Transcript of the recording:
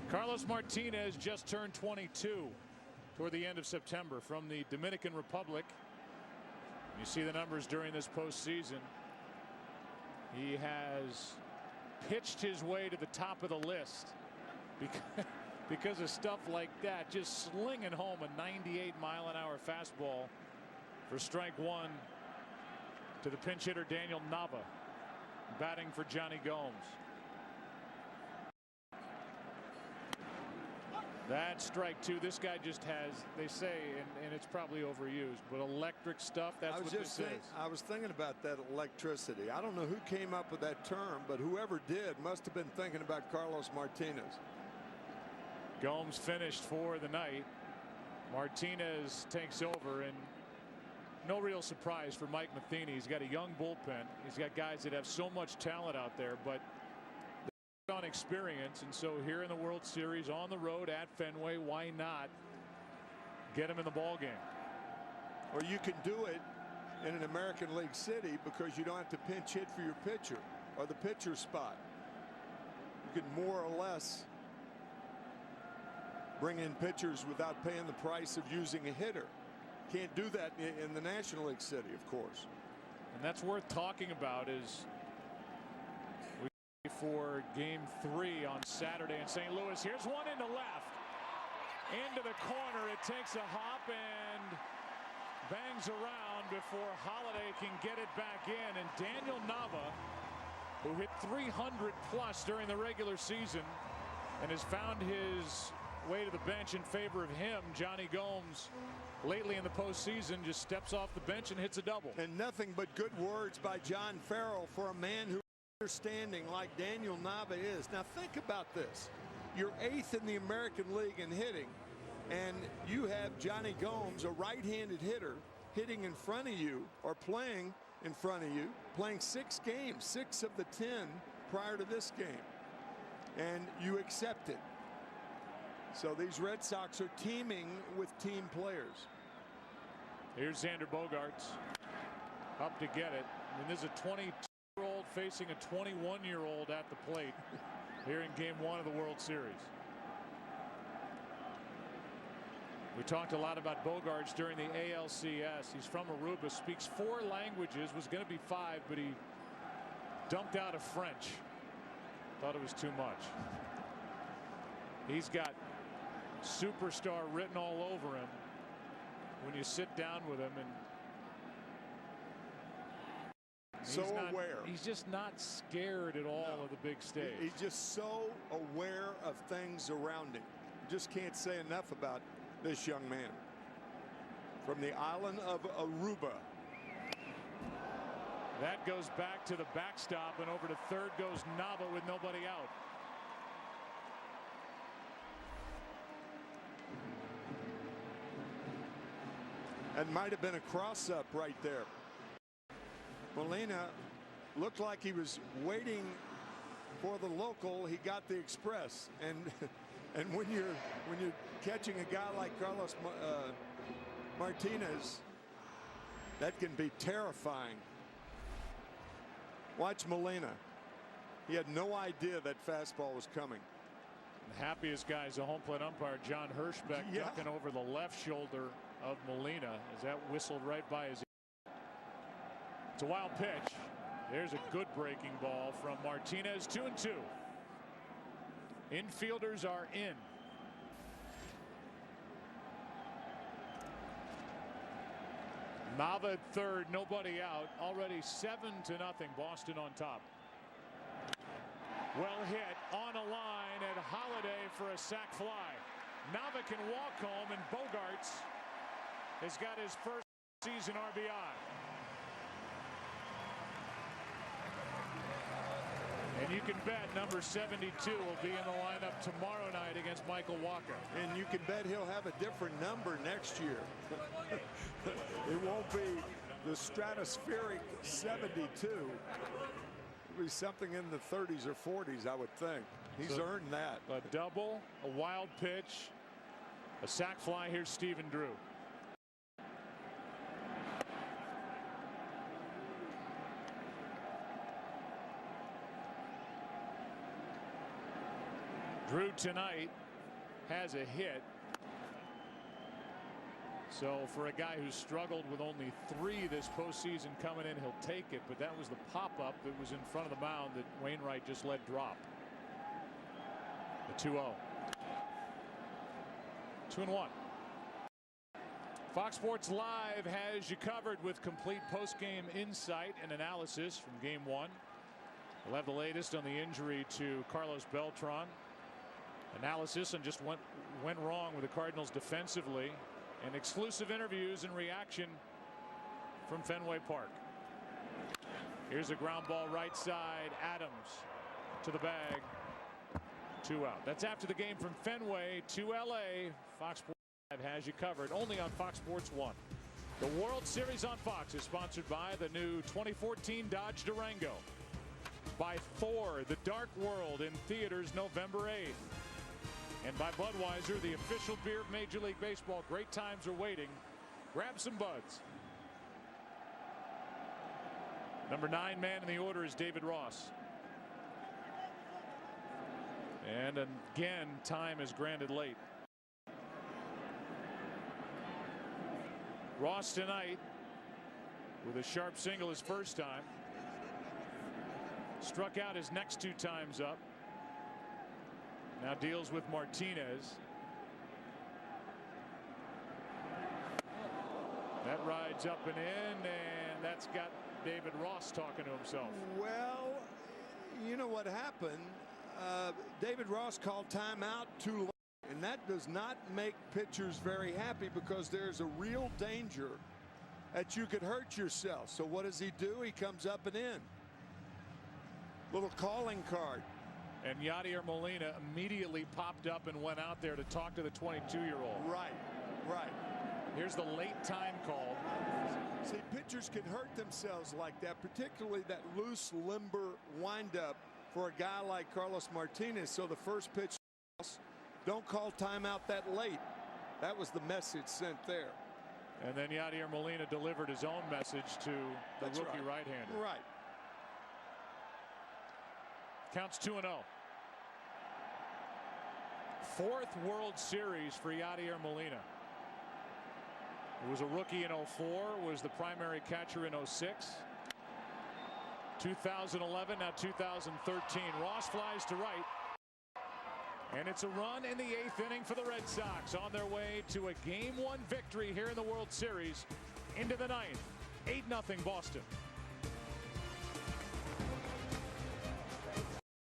Carlos Martinez just turned 22 toward the end of September from the Dominican Republic. You see the numbers during this postseason. He has pitched his way to the top of the list because of stuff like that, just slinging home a 98-mile-an-hour fastball for strike one to the pinch hitter Daniel Nava, batting for Johnny Gomes. That's strike two. This guy just has, they say, and it's probably overused, but electric stuff. That's what this is. I was thinking about that electricity. I don't know who came up with that term, but whoever did must have been thinking about Carlos Martinez. Gomes finished for the night. Martinez takes over, and no real surprise for Mike Matheny. He's got a young bullpen. He's got guys that have so much talent out there, but on experience, and so here in the World Series on the road at Fenway, why not get him in the ball game? Or you can do it in an American League city because you don't have to pinch hit for your pitcher or the pitcher spot. You can more or less bring in pitchers without paying the price of using a hitter. Can't do that in the National League city, of course. And that's worth talking about is for game 3 on Saturday in St. Louis. Here's one into left, into the corner. It takes a hop and bangs around before Holiday can get it back in. And Daniel Nava, who hit 300 plus during the regular season and has found his way to the bench in favor of him, Johnny Gomes, lately in the postseason, just steps off the bench and hits a double. And nothing but good words by John Farrell for a man who understanding like Daniel Nava is. Now think about this. You're 8th in the American League in hitting, and you have Johnny Gomes, a right-handed hitter, hitting in front of you or playing in front of you, playing 6 games, 6 of the 10 prior to this game, and you accept it. So these Red Sox are teaming with team players. Here's Xander Bogaerts up to get it. I mean, this is a 22-year-old facing a 21-year-old at the plate here in game 1 of the World Series. We talked a lot about Bogaerts during the ALCS. He's from Aruba, speaks 4 languages, was going to be 5, but he dumped out of French. Thought it was too much. He's got superstar written all over him when you sit down with him, and so aware. He's just not scared at all of the big stage. He's just so aware of things around him. Just can't say enough about this young man from the island of Aruba. That goes back to the backstop, and over to third goes Nava with nobody out. That might have been a cross-up right there. Molina looked like he was waiting for the local. He got the express, and when you're catching a guy like Carlos Martinez, that can be terrifying. Watch Molina. He had no idea that fastball was coming. The happiest guy is the home plate umpire John Hirschbeck, ducking over the left shoulder of Molina as that whistled right by his ear. It's a wild pitch. There's a good breaking ball from Martinez. 2-2. Infielders are in. Nava at third, nobody out. Already 7-0. Boston on top. Well hit on a line, and Holiday for a sac fly. Nava can walk home, and Bogaerts has got his first season RBI. And you can bet number 72 will be in the lineup tomorrow night against Michael Walker. And you can bet he'll have a different number next year. It won't be the stratospheric 72. It'll be something in the 30s or 40s, I would think. He's earned that. A double, a wild pitch, a sac fly. Here's Stephen Drew. Drew tonight has a hit. So for a guy who struggled with only 3 this postseason coming in, he'll take it. But that was the pop-up that was in front of the mound that Wainwright just let drop. The 2-0. 2-1. Fox Sports Live has you covered with complete post-game insight and analysis from Game 1. We'll have the latest on the injury to Carlos Beltran. Analysis on just what went wrong with the Cardinals defensively, and exclusive interviews and reaction from Fenway Park. Here's a ground ball right side. Adams to the bag. 2 out. That's after the game from Fenway to LA. Fox Sports Live has you covered only on Fox Sports 1. The World Series on Fox is sponsored by the new 2014 Dodge Durango. By Thor, The Dark World, in theaters November 8th. And by Budweiser, the official beer of Major League Baseball. Great times are waiting. Grab some Buds. Number 9 man in the order is David Ross. And again, time is granted late. Ross tonight with a sharp single his first time. Struck out his next 2 times up. Now deals with Martinez. That rides up and in, and that's got David Ross talking to himself. Well, you know what happened? David Ross called timeout too late, and that does not make pitchers very happy because there's a real danger that you could hurt yourself. So what does he do? He comes up and in. Little calling card. And Yadier Molina immediately popped up and went out there to talk to the 22-year-old. Right, right. Here's the late time call. See, pitchers can hurt themselves like that, particularly that loose, limber windup for a guy like Carlos Martinez. So the first pitch, don't call timeout that late. That was the message sent there. And then Yadier Molina delivered his own message to the rookie right-hander. Right. Counts 2-0. 4th World Series for Yadier Molina. He was a rookie in 04, was the primary catcher in 06. 2011, now 2013. Ross flies to right. And it's a run in the 8th inning for the Red Sox on their way to a Game 1 victory here in the World Series into the 9th. 8-0 Boston.